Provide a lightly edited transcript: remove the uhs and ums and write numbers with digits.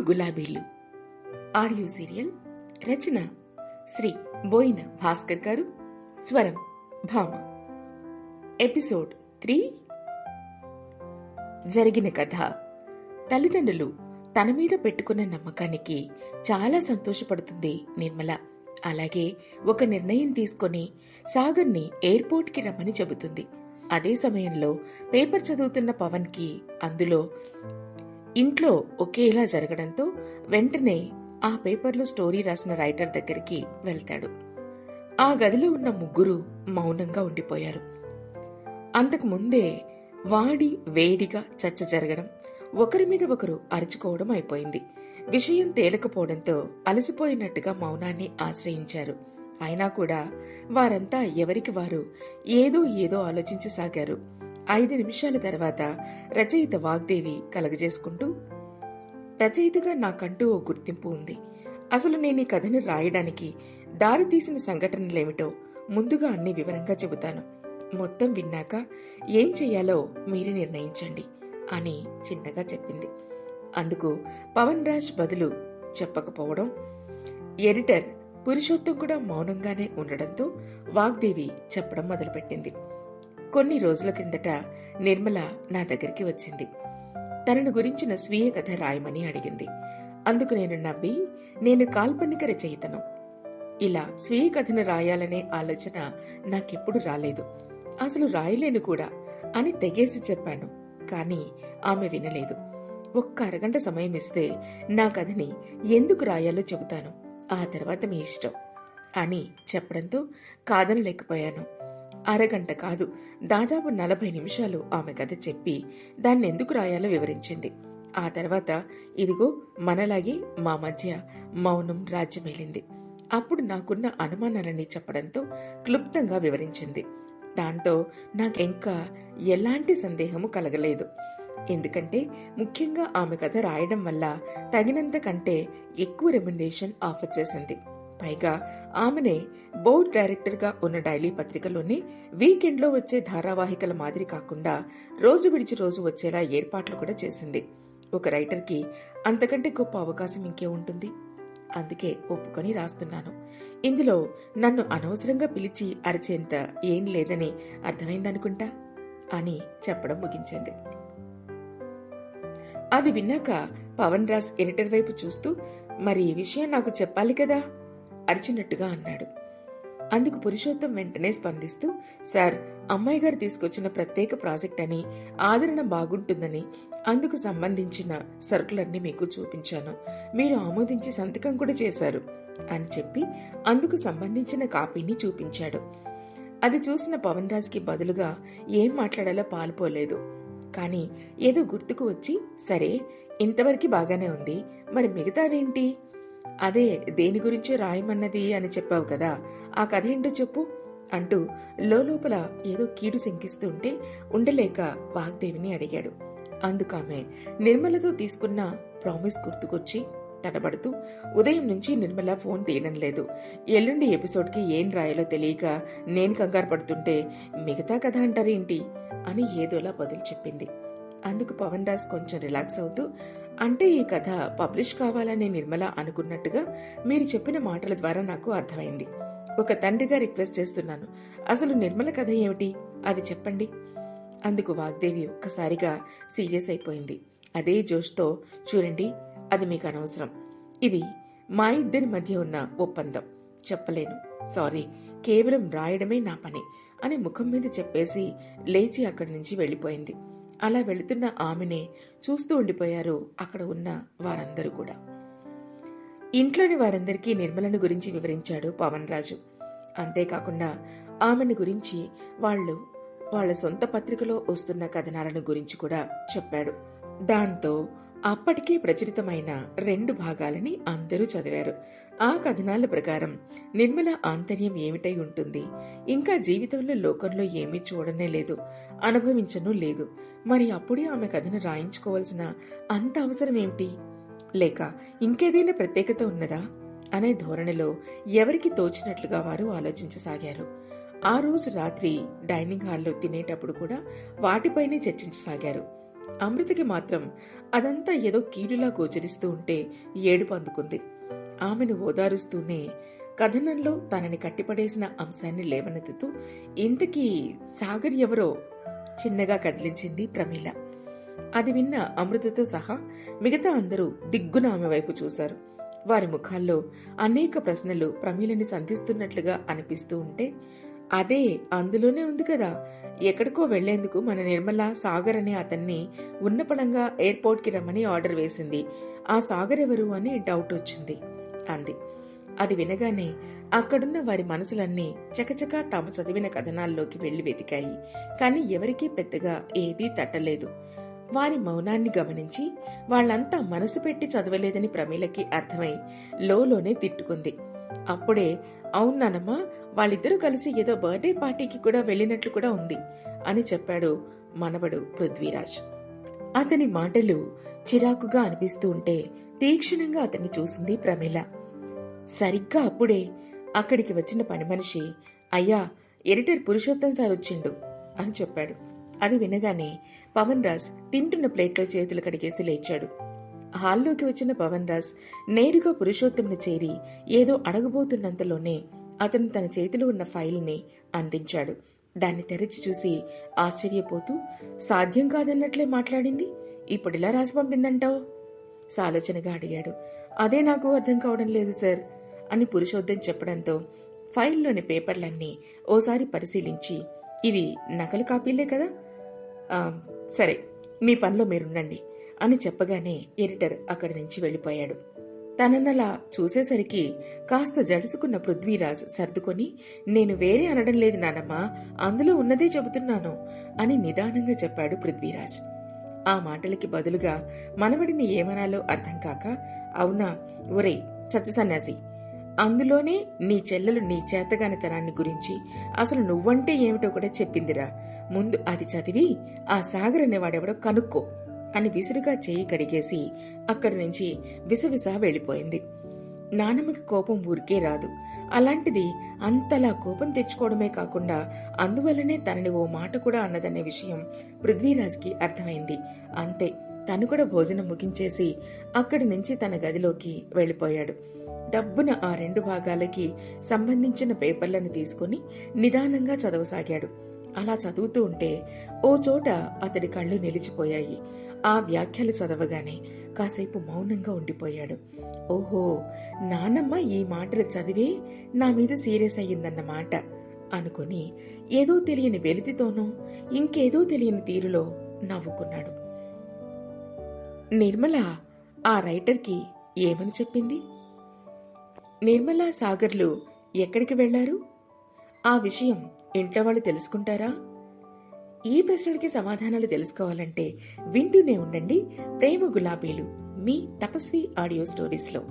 గులాబీలు audio serial. రచన శ్రీ బోయిన భాస్కర్ గారు. స్వరం భామ. ఎపిసోడ్ 3. జరిగిన కథ. తల్లిదండ్రులు తన మీద పెట్టుకున్న నమ్మకానికి చాలా సంతోషపడుతుంది నిర్మల. అలాగే ఒక నిర్ణయం తీసుకొని సాగర్ని ఎయిర్పోర్ట్కి రమ్మని చెబుతుంది. అదే సమయంలో పేపర్ చదువుతున్న పవన్కి అందులో ఇంట్లో ఒకేలా జరగడంతో వెంటనే ఆ పేపర్లో స్టోరీ రాసిన రైటర్ దగ్గరికి వెళ్తాడు. ఆ గదిలో ఉన్న ముగ్గురు మౌనంగా ఉండిపోయారు. అంతకు ముందే వాడి వేడిగా చర్చ జరగడం, ఒకరి మీద ఒకరు అరుచుకోవడం అయిపోయింది. విషయం తేలకపోవడంతో అలసిపోయినట్టుగా మౌనాన్ని ఆశ్రయించారు. అయినా కూడా వారంతా ఎవరికి వారు ఏదో ఆలోచించసాగారు. 5 నిమిషాల తర్వాత రచయిత వాగ్దేవి కలగజేసుకుంటూ, రచయితగా నాకంటూ ఓ గుర్తింపు ఉంది. అసలు నేను ఈ కథను రాయడానికి దారి తీసిన సంఘటనలేమిటో ముందుగా అన్ని వివరంగా చెబుతాను. మొత్తం విన్నాక ఏం చెయ్యాలో మీరే నిర్ణయించండి అని చిన్నగా చెప్పింది. అందుకు పవన్ రాజ్ బదులు చెప్పకపోవడం, ఎడిటర్ పురుషోత్తం కూడా మౌనంగానే ఉండడంతో వాగ్దేవి చెప్పడం మొదలుపెట్టింది. కొన్ని రోజుల క్రిందట నిర్మల నా దగ్గరికి వచ్చింది. తనను గురించిన స్వీయ కథ రాయమని అడిగింది. అందుకు నేను నవ్వి, నేను కాల్పనిక రచయితను, ఇలా స్వీయ కథను రాయాలనే ఆలోచన నాకెప్పుడు రాలేదు, అసలు రాయలేను కూడా అని తెగేసి చెప్పాను. కానీ ఆమె వినలేదు. ఒక్క అరగంట సమయం ఇస్తే నా కథని ఎందుకు రాయాలో చెబుతాను, ఆ తర్వాత మీ ఇష్టం అని చెప్పడంతో కాదనలేకపోయాను. అరగంట కాదు, దాదాపు 40 నిమిషాలు ఆమె కథ చెప్పి దాన్ని ఎందుకు రాయాలో వివరించింది. ఆ తర్వాత ఇదిగో మనలాగే మా మధ్య మౌనం రాజ్యమేలింది. అప్పుడు నాకున్న అనుమానాలన్నీ చెప్పడంతో క్లుప్తంగా వివరించింది. దాంతో నాకింకా ఎలాంటి సందేహము కలగలేదు. ఎందుకంటే ముఖ్యంగా ఆమె కథ రాయడం వల్ల తగినంత కంటే ఎక్కువ రెమ్యునరేషన్ ఆఫర్ చేసింది. పైగా ఆమెనే బోర్డ్ డైరెక్టర్ గా ఉన్న డైలీ పత్రికలోనే వీకెండ్ లో వచ్చే ధారావాహికల మాదిరి కాకుండా రోజు విడిచి రోజు వచ్చేలా ఏర్పాట్లు కూడా చేసింది. ఒక రైటర్ కి అంతకంటే గొప్ప అవకాశం ఇంకే ఉంటుంది. అందుకే ఒప్పుకొని రాస్తున్నాను. ఇందులో నన్ను అనవసరంగా పిలిచి అరిచేంత ఏం లేదని అర్థమైందనుకుంటా అని చెప్పడం ముగించింది. అది విన్నాక పవన్ రాజ్ ఎడిటర్ వైపు చూస్తూ, మరి ఈ విషయం నాకు చెప్పాలి కదా అరిచినట్టుగా అన్నాడు. అందుకు పురుషోత్తం వెంటనే స్పందిస్తూ, సార్, అమ్మాయి గారు తీసుకొచ్చిన ప్రత్యేక ప్రాజెక్ట్ అని, ఆదరణ బాగుంటుందని అందుకు సంబంధించిన సరుకులన్నీ మీకు చూపించాను, మీరు ఆమోదించి సంతకం కూడా చేశారు అని చెప్పి అందుకు సంబంధించిన కాపీని చూపించాడు. అది చూసిన పవన్ రాజ్ కి బదులుగా ఏం మాట్లాడాలో పాలుపోలేదు. కానీ ఏదో గుర్తుకు వచ్చి, సరే ఇంతవరకు బాగానే ఉంది, మరి మిగతాదేంటి, అదే దేని గురించి రాయమన్నది అని చెప్పావు కదా, ఆ కథ ఏంటో చెప్పు అంటూ లోపల ఏదో కీడు శంకిస్తూ ఉంటే ఉండలేక వాగ్దేవిని అడిగాడు. అందుకామె నిర్మలతో తీసుకున్న ప్రామిస్ గుర్తుకొచ్చి తడబడుతూ, ఉదయం నుంచి నిర్మల ఫోన్ తీయడం లేదు, ఎల్లుండి ఎపిసోడ్కి ఏం రాయాలో తెలియక నేను కంగారు పడుతుంటే మిగతా కథ అంటారేంటి అని ఏదోలా బదులు చెప్పింది. అందుకు పవన్ రాజ్ కొంచెం రిలాక్స్ అవుతూ, అంటే ఈ కథ పబ్లిష్ కావాలని నిర్మల అనుకున్నట్టుగా మీరు చెప్పిన మాటల ద్వారా నాకు అర్థమైంది. ఒక తండ్రిగా రిక్వెస్ట్ చేస్తున్నాను, అసలు నిర్మల కథ ఏమిటి అది చెప్పండి. అందుకు వాగ్దేవి ఒక్కసారిగా సీరియస్ అయిపోయింది. అదే జోష్తో, చూడండి, అది మీకు అనవసరం, ఇది మా ఇద్దరి మధ్య ఉన్న ఒప్పందం, చెప్పలేను, సారీ, కేవలం రాయడమే నా పని అని ముఖం మీద చెప్పేసి లేచి అక్కడి నుంచి వెళ్లిపోయింది. అలా వెళుతున్న ఆమెనే చూస్తూ ఉండిపోయారు అక్కడ ఉన్న వారందరూ కూడా. ఇంట్లోని వారందరికీ నిర్మలను గురించి వివరించాడు పవన్ రాజు. అంతేకాకుండా ఆమెను గురించి వాళ్ళ సొంత పత్రికలో వస్తున్న కథనాలను గురించి కూడా చెప్పాడు. దాంతో అప్పటికే ప్రచురితమైన 2 భాగాలని అందరూ చదివారు. ఆ కథనాల ప్రకారం నిర్మల ఆంతర్యం ఏమిటై ఉంటుంది, ఇంకా జీవితంలో లోకంలో ఏమీ చూడనే లేదు, అనుభవించను లేదు, మరి అప్పుడే ఆమె కథను రాయించుకోవాల్సిన అంత అవసరం ఏమిటి, లేక ఇంకేదైనా ప్రత్యేకత ఉన్నదా అనే ధోరణిలో ఎవరికి తోచినట్లుగా వారు ఆలోచించసాగారు. ఆ రోజు రాత్రి డైనింగ్ హాల్లో తినేటప్పుడు కూడా వాటిపైనే చర్చించసాగారు. అమృతకి మాత్రం అదంతా ఏదో కీడులా గోచరిస్తూ ఉంటే ఏడుపు అందుకుంది. ఆమెను ఓదారుస్తూనే కథనంలో తనని కట్టిపడేసిన అంశాన్ని లేవనెత్తుతూ ఇంతకీ సాగర్ ఎవరో చిన్నగా కదిలించింది ప్రమీల. అది విన్న అమృతతో సహా మిగతా అందరూ దిగ్గున ఆమె వైపు చూశారు. వారి ముఖాల్లో అనేక ప్రశ్నలు ప్రమీలని సంధిస్తున్నట్లుగా అనిపిస్తూ ఉంటే, అదే అందులోనే ఉంది కదా, ఎక్కడికో వెళ్లేందుకు మన నిర్మల సాగర్ అనే అతన్ని ఉన్నపళంగా ఎయిర్పోర్ట్కి రమ్మని ఆర్డర్ వేసింది. ఆ సాగర్ ఎవరు అని డౌట్ వచ్చింది అంది. అది వినగానే అక్కడున్న వారి మనసులన్నీ చకచకా తాము చదివిన కథనాల్లోకి వెళ్లి వెతికాయి. కాని ఎవరికీ పెద్దగా ఏదీ తట్టలేదు. వారి మౌనాన్ని గమనించి వాళ్లంతా మనసు పెట్టి చదవలేదని ప్రమీలకి అర్థమై లోలోనే తిట్టుకుంది. అప్పుడే అవునానమ్మా, వాళ్ళిద్దరూ కలిసి ఏదో బర్త్డే పార్టీకి కూడా వెళ్లినట్లు కూడా ఉంది అని చెప్పాడు మనవడు పృథ్వీరాజ్. అతని మాటలు చిరాకుగా అనిపిస్తూ ఉంటే తీక్షణంగా అతన్ని చూసింది ప్రమీల. సరిగ్గా అప్పుడే అక్కడికి వచ్చిన పని మనిషి, అయ్యా, ఎడిటర్ పురుషోత్తం సార్ వచ్చిండు అని చెప్పాడు. అది వినగానే పవన్ రాజ్ తింటున్న ప్లేట్లో చేతులు కడిగేసి లేచాడు. హాల్లోకి వచ్చిన పవన్ రాజ్ నేరుగా పురుషోత్తంని చేరి ఏదో అడగబోతున్నంతలోనే అతను తన చేతిలో ఉన్న ఫైల్ని అందించాడు. దాన్ని తెరిచి చూసి ఆశ్చర్యపోతూ, సాధ్యం కాదన్నట్లే మాట్లాడింది, ఇప్పుడిలా రాసి పంపిందంటావు సాలోచనగా అడిగాడు. అదే నాకు అర్థం కావడం లేదు సార్ అని పురుషోత్తం చెప్పడంతో ఫైల్లోని పేపర్లన్నీ ఓసారి పరిశీలించి, ఇవి నకలు కాపీలే కదా, సరే మీ పనిలో మీరుండండి అని చెప్పగానే ఎడిటర్ అక్కడి నుంచి వెళ్లిపోయాడు. తనన్నలా చూసేసరికి కాస్త జడుసుకున్న పృథ్వీరాజ్ సర్దుకొని, నేను వేరే అనడం లేదు నానమ్మా, అందులో ఉన్నదే చెబుతున్నాను అని నిదానంగా చెప్పాడు పృథ్వీరాజ్. ఆ మాటలకి బదులుగా మనవడిని ఏమనాలో అర్థం కాక, అవునా ఒరే చచ్చ సన్యాసి, అందులోనే నీ చెల్లెలు నీ చేతగానితనాన్ని గురించి అసలు నువ్వంటే ఏమిటో కూడా చెప్పిందిరా, ముందు అది చదివి ఆ సాగర్ అనేవాడెవడో కనుక్కో అని విసురుగా చేయి కడిగేసి అక్కడి నుంచి విసవిస వెళ్లిపోయింది. నానమ్మకి కోపం ఊరికే రాదు. అలాంటిది అంతలా కోపం తెచ్చుకోవడమే కాకుండా అందువల్లనే తనని ఓ మాట కూడా అన్నదనే విషయం పృథ్వీరాజ్కి అర్థమైంది. అంతే, తను కూడా భోజనం ముగించేసి అక్కడి నుంచి తన గదిలోకి వెళ్లిపోయాడు. డబ్బున ఆ 2 భాగాలకి సంబంధించిన పేపర్లను తీసుకుని నిదానంగా చదవసాగాడు. అలా చదువుతూ ఉంటే ఓ చోట అతడి కళ్ళు నిలిచిపోయాయి. ఆ వ్యాఖ్యలు చదవగానే కాసేపు మౌనంగా ఉండిపోయాడు. ఓహో, నానమ్మ ఈ మాటలు చదివే నా మీద సీరియస్ అయ్యిందన్నమాట అనుకుని ఏదో తెలియని వెలితితోనో ఇంకేదో తెలియని తీరులో నవ్వుకున్నాడు. నిర్మల ఆ రైటర్కి ఏమని చెప్పింది? నిర్మల సాగర్లు ఎక్కడికి వెళ్లారు? ఆ విషయం ఇంట్లో వాళ్ళు తెలుసుకుంటారా? ఈ ప్రశ్నలకి సమాధానాలు తెలుసుకోవాలంటే వింటూనే ఉండండి ప్రేమ గులాబీలు మీ తపస్వి ఆడియో స్టోరీస్లో.